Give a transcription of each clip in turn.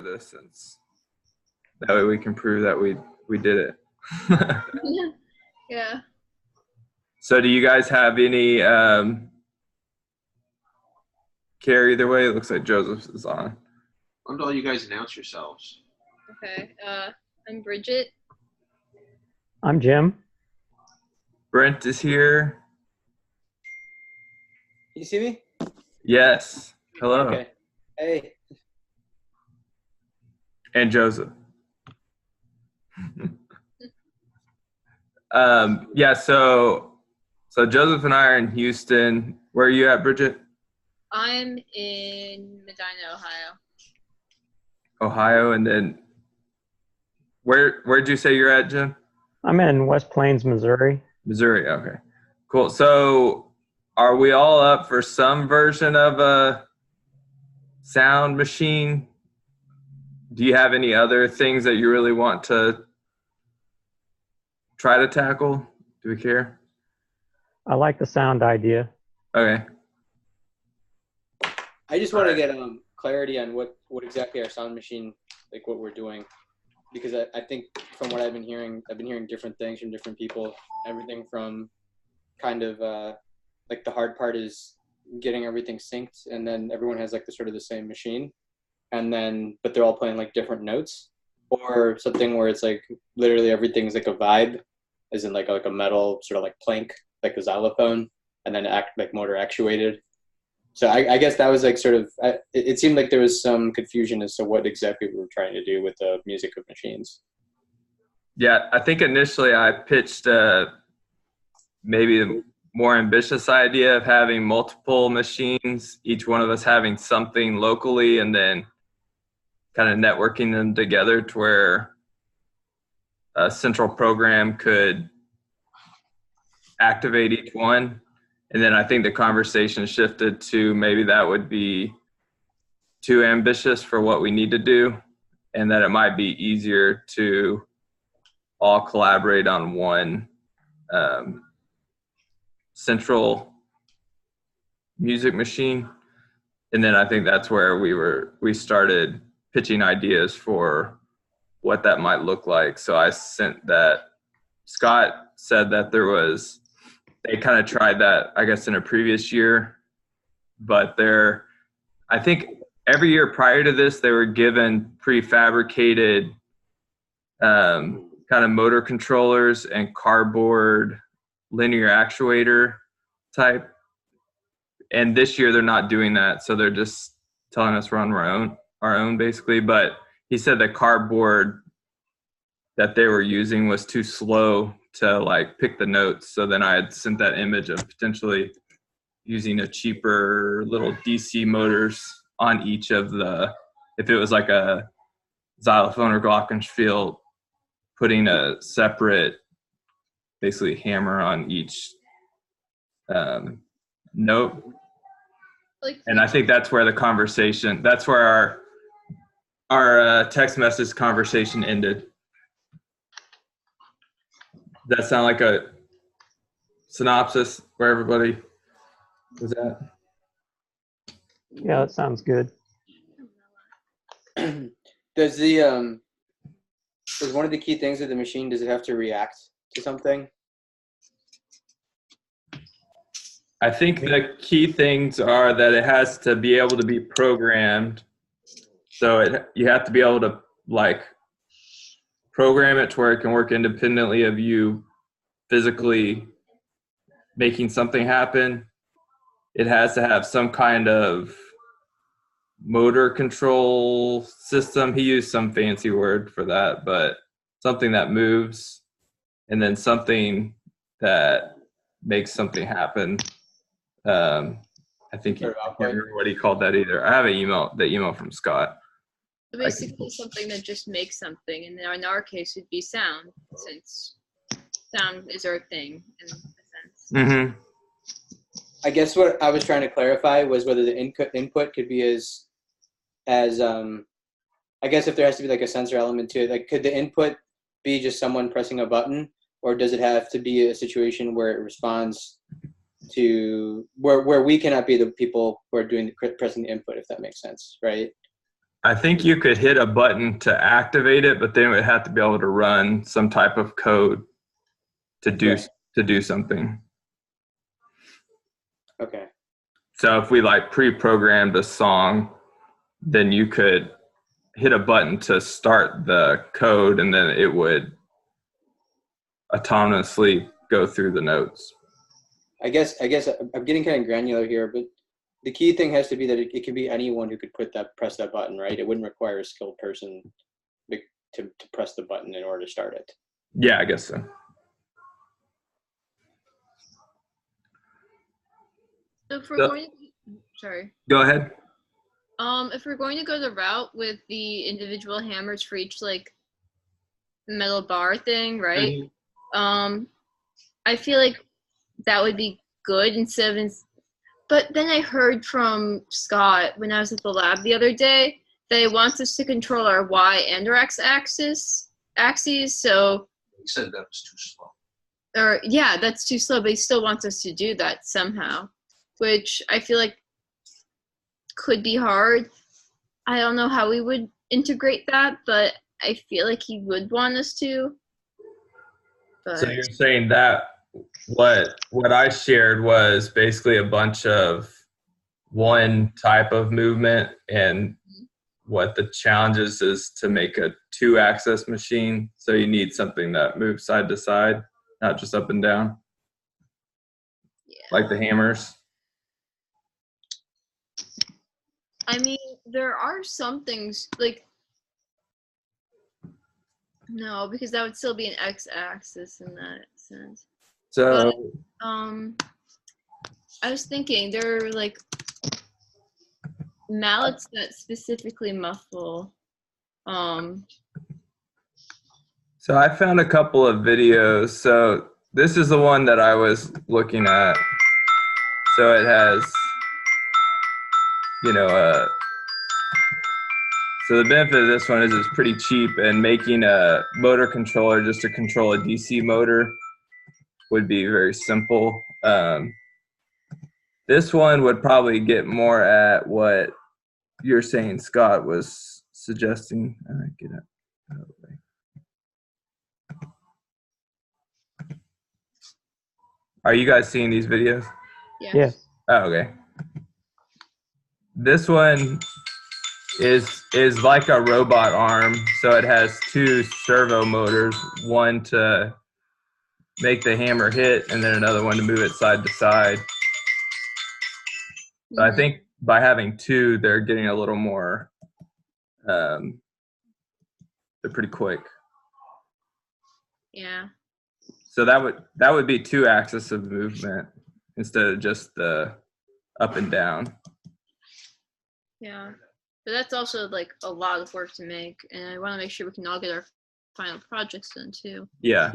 this, since that way we can prove that we did it. Yeah. So do you guys have any care either way? It looks like Joseph is on. Why don't all you guys announce yourselves? Okay. I'm Bridget. I'm Jim. Brent is here. You see me? Yes. Hello. Okay. Hey. And Joseph. Yeah, so Joseph and I are in Houston. Where are you at, Bridget? I'm in Medina, Ohio. Ohio, and then where'd you say you're at, Jim? I'm in West Plains, Missouri. Missouri, okay. Cool. So are we all up for some version of a sound machine? Do you have any other things that you really want to try to tackle? Do we care? I like the sound idea. Okay. I just want to get clarity on what exactly our sound machine, like what we're doing. Because I think from what I've been hearing different things from different people. Everything from kind of like the hard part is getting everything synced, and then everyone has like the sort of the same machine, and then but they're all playing like different notes, or something where it's like literally everything's like a vibe, as in like a metal sort of like plank, like a xylophone, and then like motor actuated. So I guess that was like sort of, it seemed like there was some confusion as to what exactly we were trying to do with the music of machines. Yeah, I think initially I pitched maybe a more ambitious idea of having multiple machines, each one of us having something locally, and then kind of networking them together to where a central program could activate each one. And then I think the conversation shifted to maybe that would be too ambitious for what we need to do, and that it might be easier to all collaborate on one central music machine. And then I think that's where we started pitching ideas for what that might look like. So I sent that. Scott said that they kind of tried that, I guess, in a previous year, but I think every year prior to this, they were given prefabricated kind of motor controllers and cardboard linear actuator type. And this year they're not doing that. So they're just telling us run our own basically. But he said the cardboard that they were using was too slow to like pick the notes. So then I had sent that image of potentially using a cheaper little DC motors on each of if it was like a xylophone or glockenspiel, putting a separate basically hammer on each note. And I think that's where that's where our text message conversation ended. Does that sound like a synopsis where everybody was at? Yeah, that sounds good. Does one of the key things of the machine, does it have to react to something? I think the key things are that it has to be able to be programmed. So you have to be able to like program it to where it can work independently of you physically making something happen. It has to have some kind of motor control system. He used some fancy word for that, but something that moves, and then something that makes something happen. I think I can't remember what he called that either. I have the email from Scott. So basically something that just makes something, and in our case it'd be sound, since sound is our thing in a sense. Mm-hmm. I guess what I was trying to clarify was whether the input could be as I guess if there has to be like a sensor element to it, like could the input be just someone pressing a button, or does it have to be a situation where it responds to where we cannot be the people who are pressing the input, if that makes sense, right? I think you could hit a button to activate it, but then it would have to be able to run some type of code to do Okay. to do something. Okay. So if we like pre-programmed a song, then you could hit a button to start the code, and then it would autonomously go through the notes. I guess I'm getting kind of granular here, but the key thing has to be that it can be anyone who could press that button, right? It wouldn't require a skilled person to press the button in order to start it. Yeah, I guess so. So if we're So- going to, sorry. Go ahead. If we're going to go the route with the individual hammers for each like metal bar thing, right? I feel like that would be good instead of. But then I heard from Scott when I was at the lab the other day that he wants us to control our Y and our X axes. So, He said that was too slow. or yeah, that's too slow. But he still wants us to do that somehow, which I feel like could be hard. I don't know how we would integrate that, but I feel like he would want us to. But So you're saying that what I shared was basically a bunch of one type of movement, and what the challenges is to make a 2-axis machine. So you need something that moves side to side, not just up and down, yeah. like the hammers. I mean, there are some things like no, because that would still be an x-axis in that sense. So I was thinking there are like mallets that specifically muffle. So I found a couple of videos. So this is the one that I was looking at. So it has, so the benefit of this one is it's pretty cheap, and making a motor controller just to control a DC motor would be very simple. This one would probably get more at what you're saying Scott was suggesting. Get it out of the way. Are you guys seeing these videos? Yeah. Yes. Oh, okay. This one is like a robot arm, so it has 2 servo motors, one to make the hammer hit and then another one to move it side to side. So I think by having 2, they're getting a little more, they're pretty quick. Yeah. So that would be 2 axis of movement instead of just the up and down. Yeah. But that's also like a lot of work to make, and I want to make sure we can all get our final projects done too. Yeah.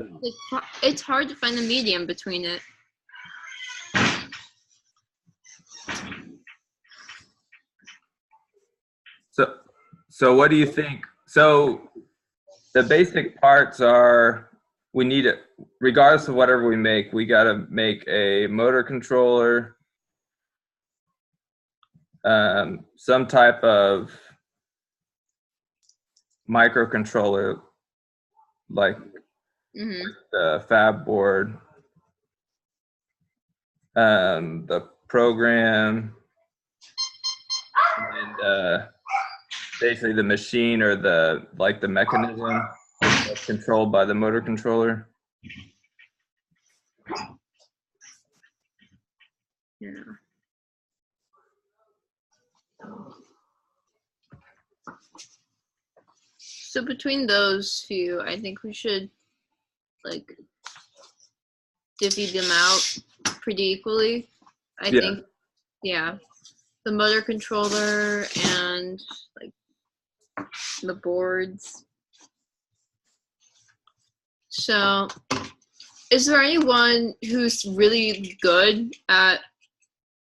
It's hard to find the medium between it. So what do you think? So the basic parts are, we need it, regardless of whatever we make, we got to make a motor controller, some type of microcontroller, like the fab board, the program, and basically the machine or the mechanism that's controlled by the motor controller. Yeah. So between those few, I think we should like divvy them out pretty equally. I think, yeah, the motor controller and like the boards. So, is there anyone who's really good at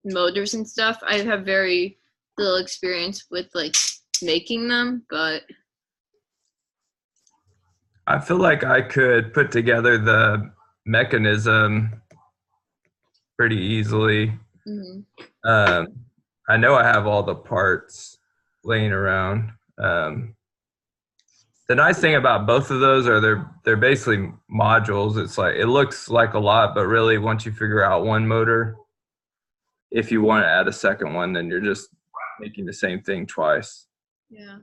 motors and stuff? I have very little experience with like making them, but I feel like I could put together the mechanism pretty easily. I know I have all the parts laying around. The nice thing about both of those are they're basically modules. It's like it looks like a lot, but really once you figure out one motor, if you want to add a second one, then you're just making the same thing twice. Yeah.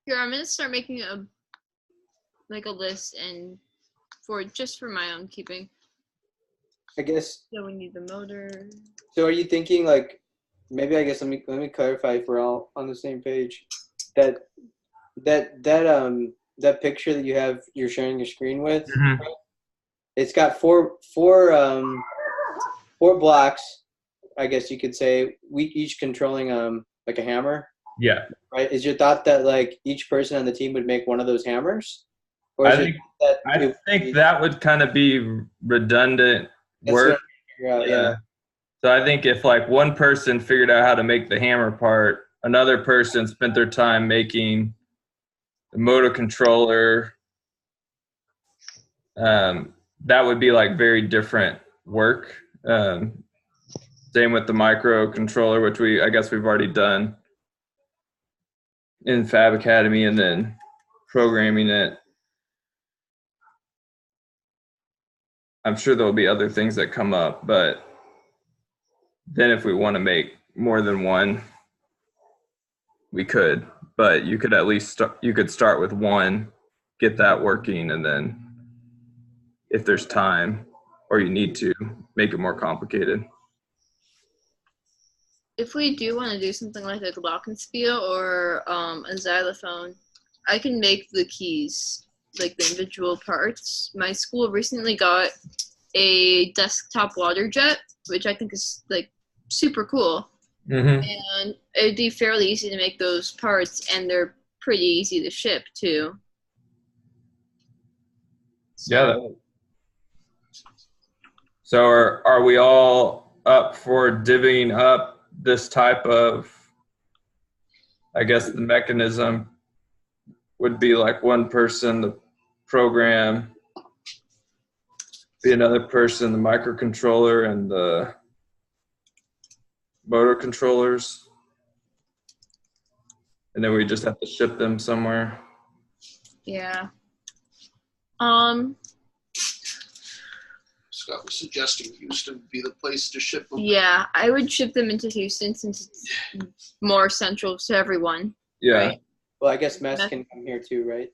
Here, I'm gonna start making a list and for my own keeping. I guess. So we need the motor. So are you thinking like, maybe I guess let me clarify if we're all on the same page. That picture that you're sharing your screen with, Mm-hmm. it's got four blocks, I guess you could say, we each controlling like a hammer. Yeah. Right? Is your thought that like each person on the team would make one of those hammers? Or I think that would kind of be redundant work. Yeah. So I think if like one person figured out how to make the hammer part, another person spent their time making the motor controller, that would be like very different work. Same with the microcontroller, which I guess we've already done in Fab Academy, and then programming it. I'm sure there'll be other things that come up, but then if we want to make more than one, we could. But you could at least you could start with one, get that working, and then if there's time or you need to, make it more complicated. If we do want to do something like a glockenspiel or a xylophone, I can make the keys, like the individual parts. My school recently got a desktop water jet, which I think is like super cool. Mm-hmm. And it'd be fairly easy to make those parts, and they're pretty easy to ship too. So, Yeah. So are we all up for divvying up this type of, I guess the mechanism would be like one person, the program, be another person, the microcontroller and the motor controllers. And then we just have to ship them somewhere. yeah. Scott was suggesting Houston would be the place to ship them. Yeah, I would ship them into Houston since it's more central to everyone. Yeah. Right? Well, I guess Mess can come here too, right?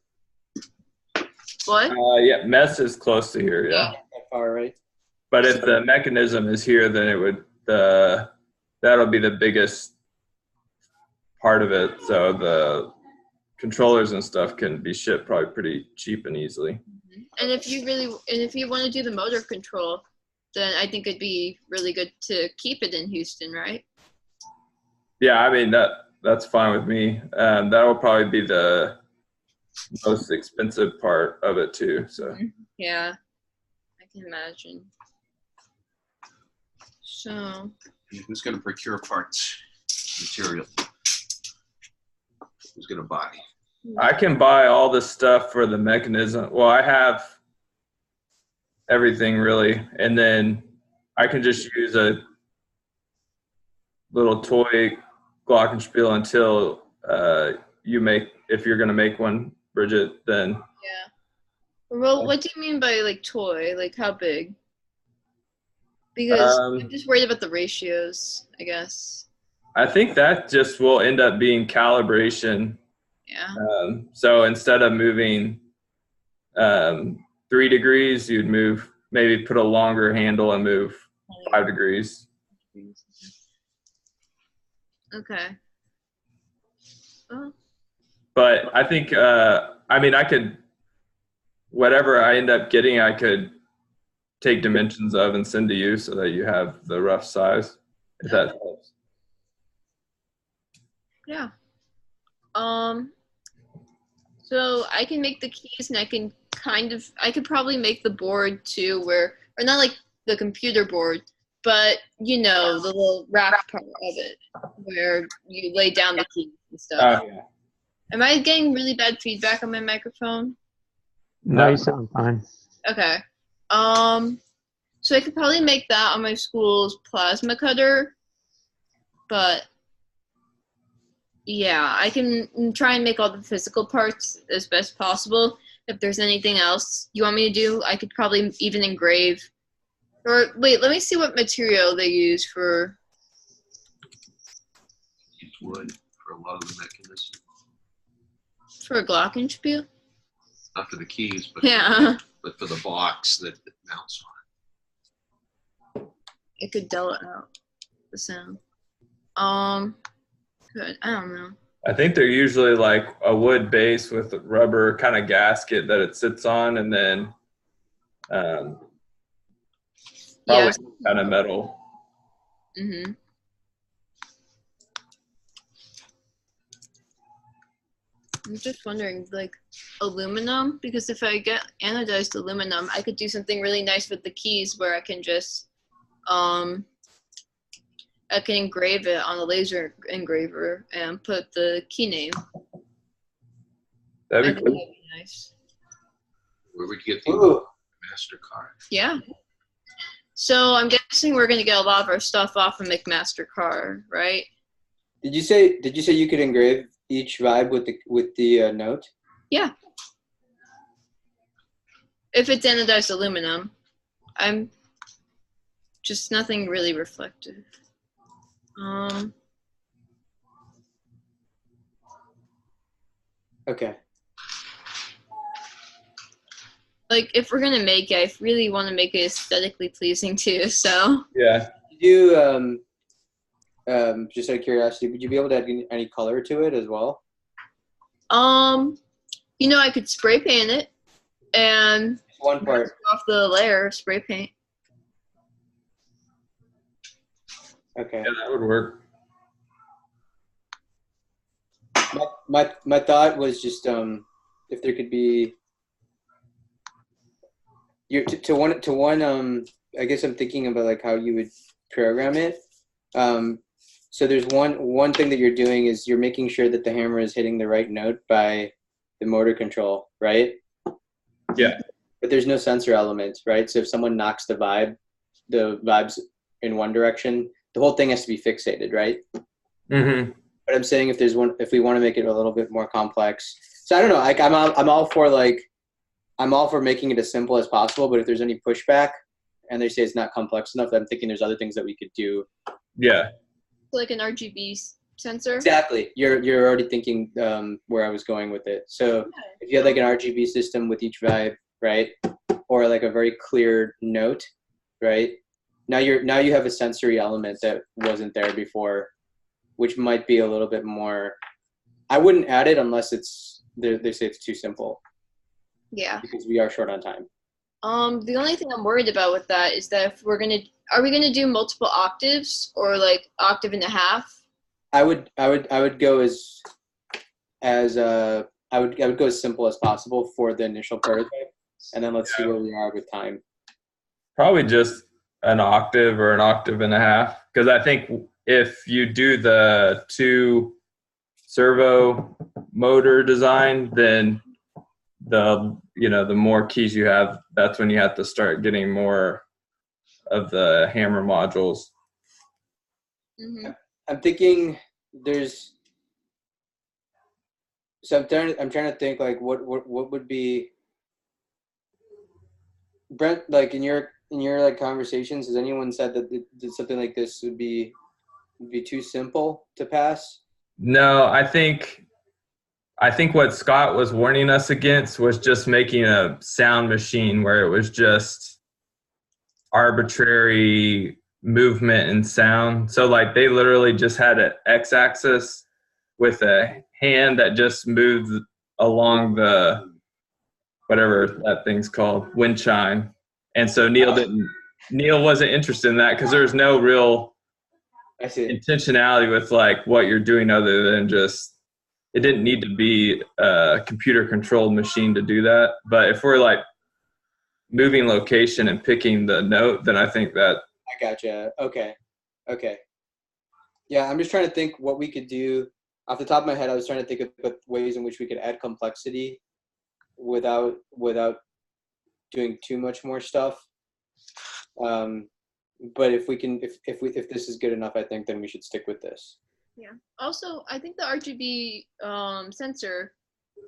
What? Yeah, Mess is close to here, yeah. Not that far, right? But if the mechanism is here, then it would that'll be the biggest part of it. So the controllers and stuff can be shipped probably pretty cheap and easily. And if you want to do the motor control, then I think it'd be really good to keep it in Houston, right? Yeah, I mean that's fine with me. That will probably be the most expensive part of it too. So yeah, I can imagine. So Who's going to procure parts, material? Who's going to buy? I can buy all the stuff for the mechanism. Well, I have everything really, and then I can just use a little toy glockenspiel until if you're going to make one, Bridget, then. yeah. Well, what do you mean by like toy? Like how big? Because I'm just worried about the ratios, I guess. I think that just will end up being calibration. Yeah. So instead of moving 3 degrees, you'd maybe put a longer handle and move 5 degrees. Okay. Oh. But I think, I could, whatever I end up getting, I could take dimensions of and send to you so that you have the rough size, if that helps. Yeah. So I can make the keys, and I could probably make the board too, or not like the computer board, but the little rack part of it, where you lay down the keys and stuff. Oh, yeah. Am I getting really bad feedback on my microphone? No, you sound fine. Okay. So I could probably make that on my school's plasma cutter, but yeah, I can try and make all the physical parts as best possible. If there's anything else you want me to do, I could probably even engrave. Or wait, let me see what material they use for. Use wood for a lot of the mechanisms. For a glockenspiel? Not for the keys, but Yeah. but for the box that it mounts on. It could dull it out, the sound. Good. I don't know. I think they're usually like a wood base with a rubber kind of gasket that it sits on, and then probably Yeah. some kind of metal. Mhm. I'm just wondering, like, aluminum, because if I get anodized aluminum, I could do something really nice with the keys where I can just I can engrave it on a laser engraver and put the key name. I That'd think be that'd cool. be nice. Where would you get the Ooh. MasterCard? Yeah. So I'm guessing we're gonna get a lot of our stuff off of McMaster-Carr, right? Did you say you could engrave each vibe with the note? Yeah. If it's anodized aluminum, I'm just nothing really reflective. Okay. Like if we're gonna make it, I really want to make it aesthetically pleasing too. So Yeah. You just out of curiosity, would you be able to add any color to it as well? you know, I could spray paint it and Just one part. off the layer of spray paint. Okay. Yeah, that would work. My thought was just if there could be to one I guess I'm thinking about like how you would program it. So there's one thing that you're doing is you're making sure that the hammer is hitting the right note by the motor control, right? Yeah. But there's no sensor element, right? So if someone knocks the vibes in one direction, the whole thing has to be fixated, right? Mm-hmm. But I'm saying if we want to make it a little bit more complex. So I don't know. Like I'm all for making it as simple as possible. But if there's any pushback and they say it's not complex enough, I'm thinking there's other things that we could do. Yeah. Like an RGB sensor. Exactly. You're already thinking where I was going with it. So if you had like an RGB system with each vibe, right, or like a very clear note, right? Now you have a sensory element that wasn't there before, which might be a little bit more. I wouldn't add it unless they say it's too simple. Yeah. Because we are short on time. The only thing I'm worried about with that is that if are we gonna do multiple octaves or like octave and a half? I would go I would go as simple as possible for the initial prototype, and then let's see where we are with time. Probably just an octave or an octave and a half. Because I think if you do the 2 servo motor design, then the more keys you have, that's when you have to start getting more of the hammer modules. Mm-hmm. I'm thinking there's. So I'm trying to think like what would be. Brent, like in your like conversations, has anyone said that something like this would be too simple to pass? No, I think what Scott was warning us against was just making a sound machine where it was just arbitrary movement and sound. So like they literally just had an x-axis with a hand that just moved along the whatever that thing's called, wind chime. And so Neil wasn't interested in that because there's no real I see. intentionality with like what you're doing other than just it didn't need to be a computer controlled machine to do that. But if we're like moving location and picking the note, then I think that. I gotcha. Okay. Yeah, I'm just trying to think what we could do. Off the top of my head, I was trying to think of ways in which we could add complexity without doing too much more stuff. But if we can, if this is good enough, I think then we should stick with this. Yeah. Also, I think the RGB sensor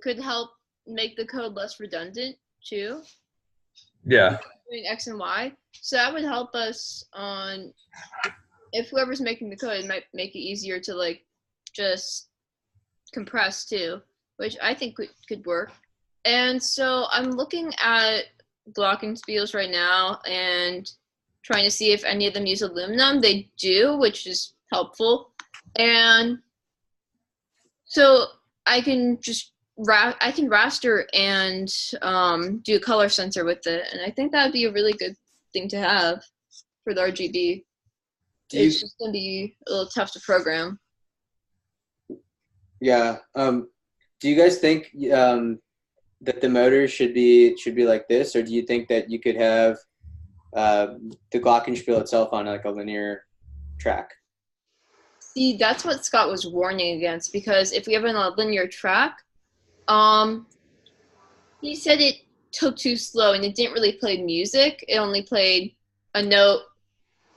could help make the code less redundant too, Yeah. doing X and Y. So that would help us on if whoever's making the code, it might make it easier to like just compress too, which I think could work. And so I'm looking at glockenspiels right now and trying to see if any of them use aluminum. They do, which is helpful. And so I can just I can raster and do a color sensor with it, and I think that would be a really good thing to have for the RGB. It's just gonna be a little tough to program. Yeah. Do you guys think that the motor should be like this, or do you think that you could have the glockenspiel itself on like a linear track? See, that's what Scott was warning against, because if we have it on a linear track, he said it took too slow and it didn't really play music. It only played a note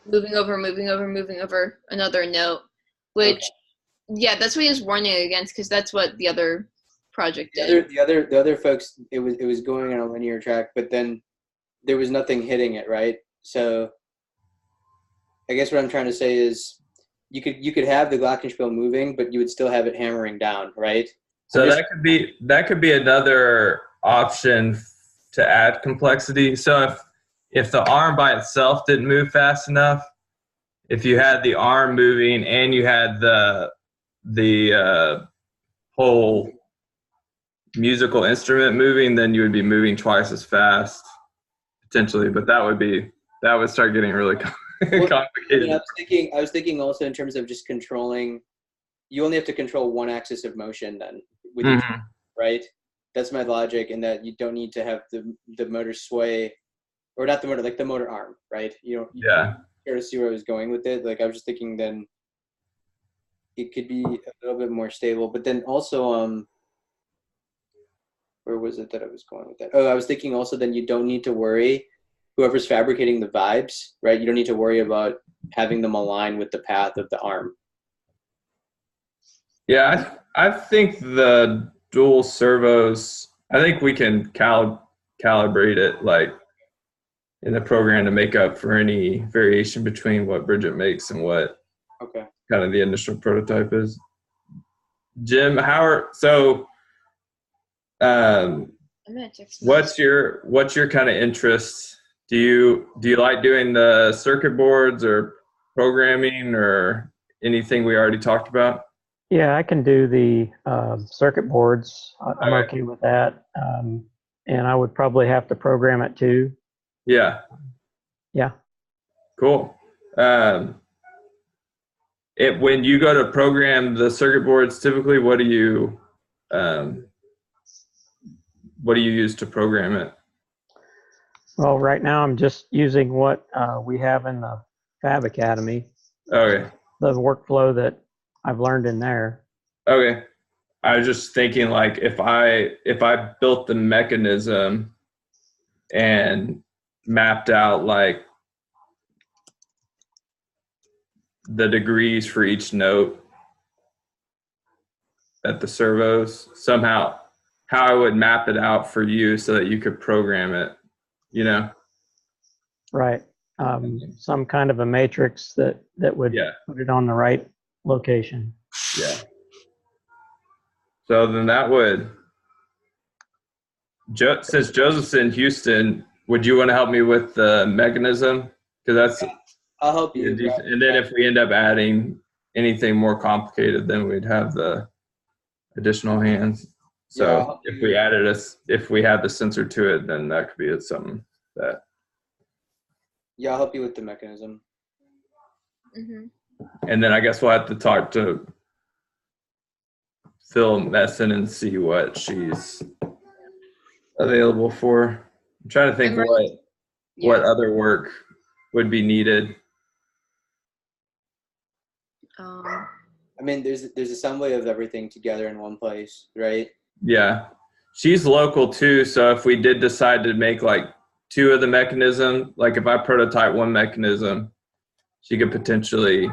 moving over, moving over, moving over another note, which, yeah, that's what he was warning against, because that's what the other project did. The other folks, it was going on a linear track, but then there was nothing hitting it, right? So I guess what I'm trying to say is you could have the glockenspiel moving, but you would still have it hammering down, right? So that could be another option to add complexity. So if the arm by itself didn't move fast enough, if you had the arm moving and you had the whole musical instrument moving, then you would be moving twice as fast potentially. But that would start getting really complicated. I was thinking also in terms of just controlling. You only have to control one axis of motion then with each, right? That's my logic, in that you don't need to have the motor sway, or not the motor, like the motor arm, right? Yeah. To see where I was going with it. Like I was just thinking then it could be a little bit more stable, but then also where was it that I was going with that? Oh, I was thinking also then you don't need to worry, whoever's fabricating the vibes, right? You don't need to worry about having them align with the path of the arm. Yeah, I think the dual servos, I think we can calibrate it like in the program to make up for any variation between what Bridget makes and what kind of the initial prototype is. Jim, what's your kind of interest? Do you like doing the circuit boards or programming or anything we already talked about? Yeah, I can do the circuit boards. I'm okay with that. And I would probably have to program it too. Yeah. Yeah. Cool. When you go to program the circuit boards, typically what do you use to program it? Well, right now I'm just using what we have in the Fab Academy. Okay. The workflow that I've learned in there. Okay. I was just thinking, like, if I built the mechanism and mapped out like the degrees for each note at the servos, somehow how I would map it out for you so that you could program it, Right. Some kind of a matrix that would put it on the right location. Yeah. So then that would, since Joseph's in Houston, would you want to help me with the mechanism? Because I'll help you. And then if we end up adding anything more complicated, then we'd have the additional hands. So if we had the sensor to it, then that could be something that. Yeah, I'll help you with the mechanism. And then I guess we'll have to talk to Phil Messon and see what she's available for. I'm trying to think what other work would be needed. I mean, there's assembly of everything together in one place, right? Yeah. She's local too, so if we did decide to make like two of the mechanism. Like if I prototype one mechanism, she could potentially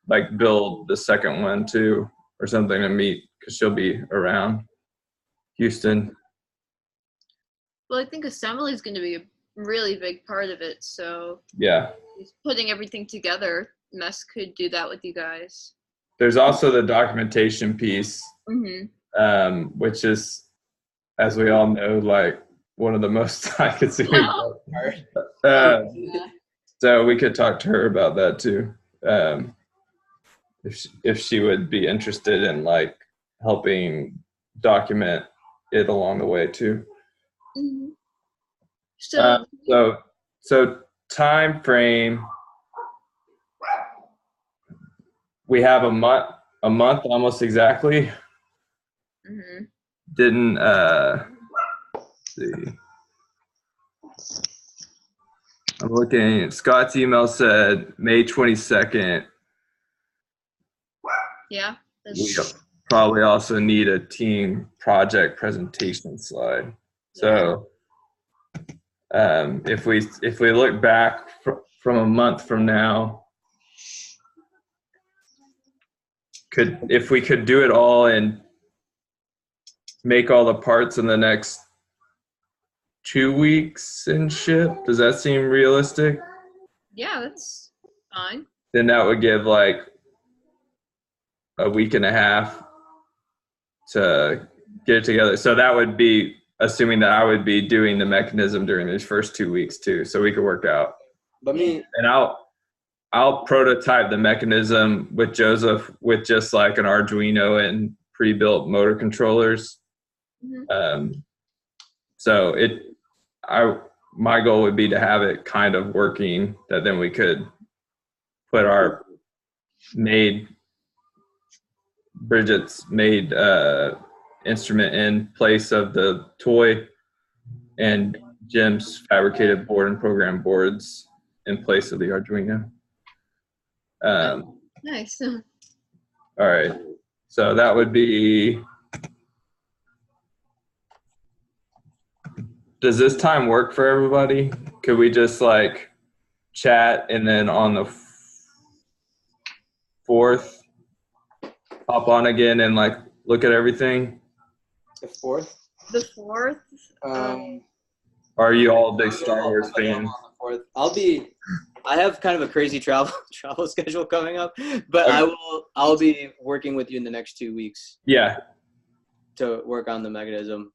like build the second one too, or something to meet, because she'll be around Houston. Well, I think assembly is going to be a really big part of it. So Yeah. just putting everything together, Mess could do that with you guys. There's also the documentation piece, Mm-hmm. which is, as we all know, like one of the most time-consuming parts. Yeah. So we could talk to her about that too, if she would be interested in like helping document it along the way too. Mm-hmm. So, So time frame. We have a month almost exactly. mm-hmm. Didn't see. I'm looking. Scott's email said May 22nd. Yeah. We probably also need a team project presentation slide. So if we look back from a month from now, if we could do it all and make all the parts in the next 2 weeks and ship, does that seem realistic? Yeah, that's fine. Then that would give like a week and a half to get it together. So that would be assuming that I would be doing the mechanism during these first 2 weeks too, so we could work out. But me, And I'll prototype the mechanism with Joseph with just like an Arduino and pre-built motor controllers. Mm-hmm. So my goal would be to have it kind of working, that then we could put our Bridget's made instrument in place of the toy, and Jim's fabricated board and program boards in place of the Arduino. Nice. All right. So that would be, does this time work for everybody? Could we just like chat and then on the 4th hop on again and like look at everything? the 4th. The 4th. Are you all big Star Wars fans? I have kind of a crazy travel schedule coming up, but Okay. I'll be working with you in the next 2 weeks Yeah. to work on the mechanism.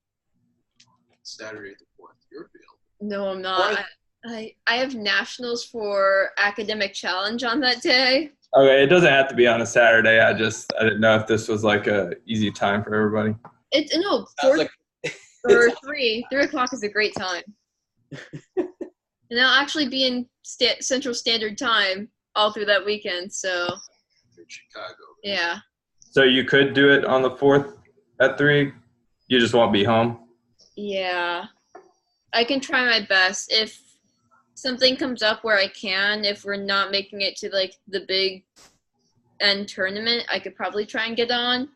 Saturday the 4th, you're available. No, I'm not. I have nationals for academic challenge on that day. Okay, it doesn't have to be on a Saturday. I didn't know if this was like a easy time for everybody. It's no 4 Like, or 3 o'clock is a great time. And I'll actually be in Central Standard Time all through that weekend. So In Chicago. yeah. So you could do it on the 4th at 3. You just won't be home. Yeah. I can try my best. If something comes up where I can, if we're not making it to like the big end tournament, I could probably try and get on.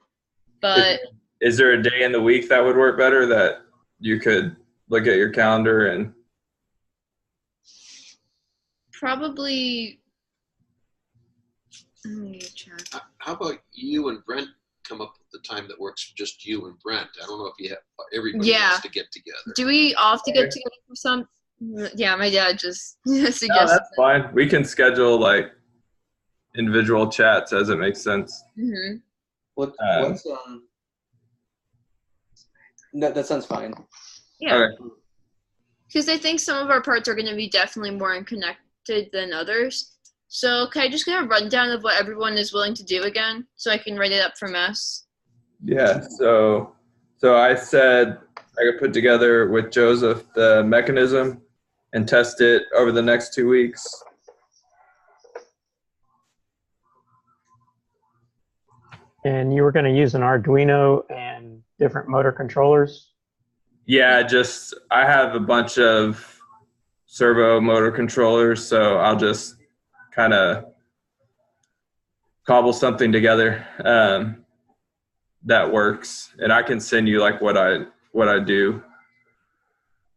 But Is there a day in the week that would work better that you could look at your calendar and? probably, let me check. How about you and Brent come up with the time that works for just you and Brent? I don't know if you have everybody Yeah. wants to get together. Do we all have to get together for some? Yeah, my dad just suggested. No, that's fine. We can schedule like individual chats as it makes sense. Mm-hmm. No, that sounds fine. Yeah. Okay. Because I think some of our parts are going to be definitely more connected than others. So can I just get a rundown of what everyone is willing to do again, so I can write it up for Mess? Yeah. So I said I could put together with Joseph the mechanism and test it over the next 2 weeks. And you were going to use an Arduino and different motor controllers? Yeah, I have a bunch of servo motor controllers, so I'll just kind of cobble something together that works, and I can send you like what I do.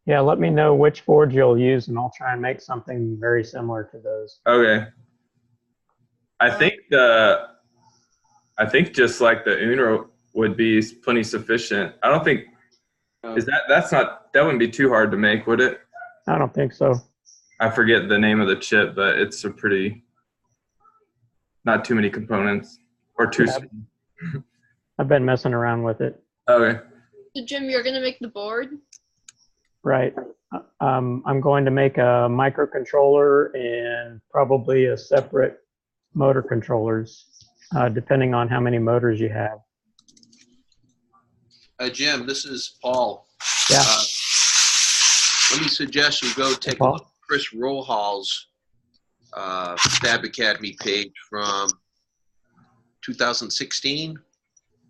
Yeah, let me know which board you'll use, and I'll try and make something very similar to those. Okay. I think just like the Uno would be plenty sufficient. I don't think that wouldn't be too hard to make, would it? I don't think so. I forget the name of the chip, but it's a pretty not too many components or too Yeah. small. I've been messing around with it. Okay. So Jim, you're gonna make the board? Right. I'm going to make a microcontroller and probably a separate motor controllers, depending on how many motors you have. Jim, this is Paul. Yeah. Let me suggest you go take a look at Chris Rohall's Stab Academy page from 2016.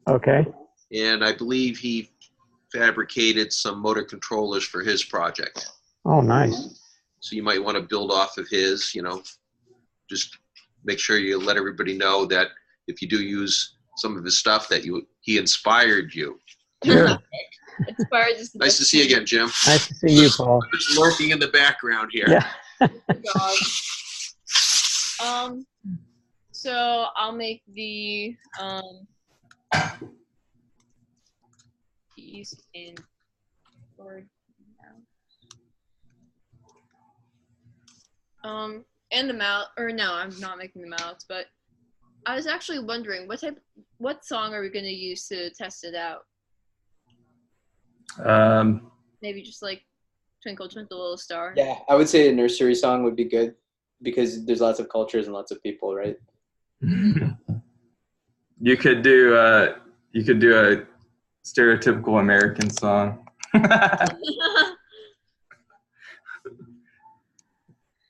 Okay. And I believe he fabricated some motor controllers for his project. Oh, nice. So you might want to build off of his, just make sure you let everybody know that if you do use some of his stuff that he inspired you. Sure. Inspired is the Nice best to see you thing. again, Jim. Nice to see you, Paul. Just lurking in the background here. Yeah. God. So I'll make the these in board now. And the mouse, or no, I'm not making the mouse, but I was actually wondering what song are we gonna use to test it out? Maybe just like Twinkle Twinkle Little Star. Yeah, I would say a nursery song would be good because there's lots of cultures and lots of people, right? You could do a stereotypical American song.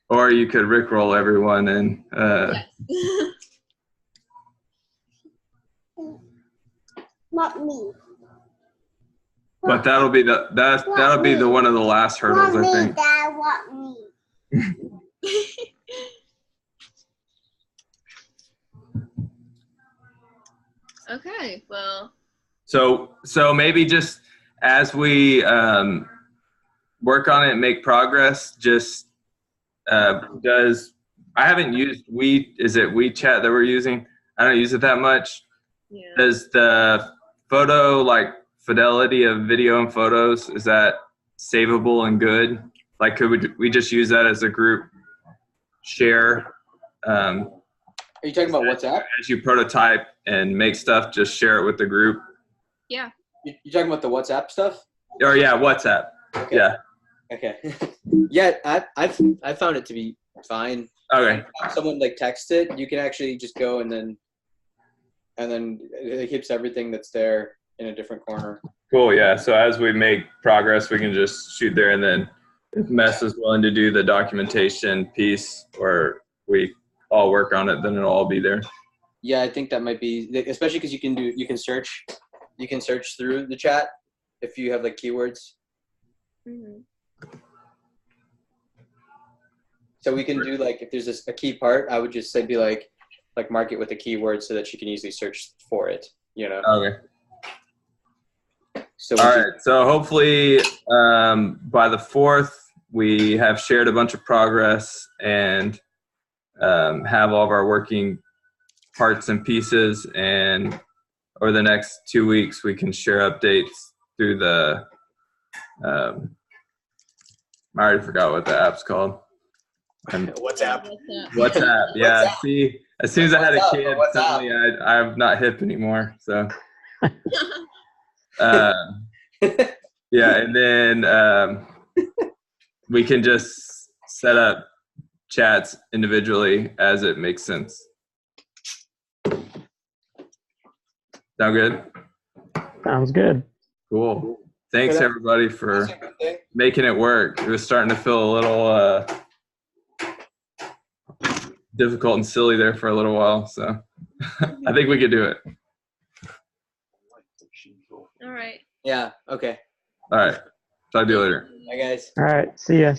Or you could Rickroll everyone and Yes. Not me. but that'll be the one of the last hurdles, Want I me, think. Dad, want me. Okay, well. So maybe just as we work on it and make progress, just I haven't used is it WeChat that we're using? I don't use it that much. Yeah. Does the photo fidelity of video and photos, is that savable and good? Like could we just use that as a group share? Are you talking about WhatsApp? As you prototype and make stuff, just share it with the group. Yeah. You're talking about the WhatsApp stuff? Or yeah, WhatsApp. Okay. Yeah. Okay. Yeah, I found it to be fine. Okay. If someone text it, you can actually just go and then it keeps everything that's there in a different corner. Cool. Yeah. So as we make progress, we can just shoot there, and then if Mess is willing to do the documentation piece, or we all work on it, then it'll all be there. Yeah, I think that might be, especially because you can search through the chat if you have keywords. Mm-hmm. So we can do if there's a key part, I would just say be mark it with a keyword so that you can easily search for it. Okay. So All right. So hopefully by the 4th, we have shared a bunch of progress and have all of our working parts and pieces. And over the next 2 weeks, we can share updates through the I already forgot what the app's called. WhatsApp. WhatsApp. Yeah. WhatsApp. See, as soon as I had a kid, WhatsApp. suddenly I'm not hip anymore. So. Yeah, and then we can just set up chats individually as it makes sense. Sound good? Sounds good. Cool. Thanks everybody for making it work. It was starting to feel a little difficult and silly there for a little while, so I think we could do it. All right. Yeah. Okay. All right. Talk to you later. Bye, guys. All right. See ya.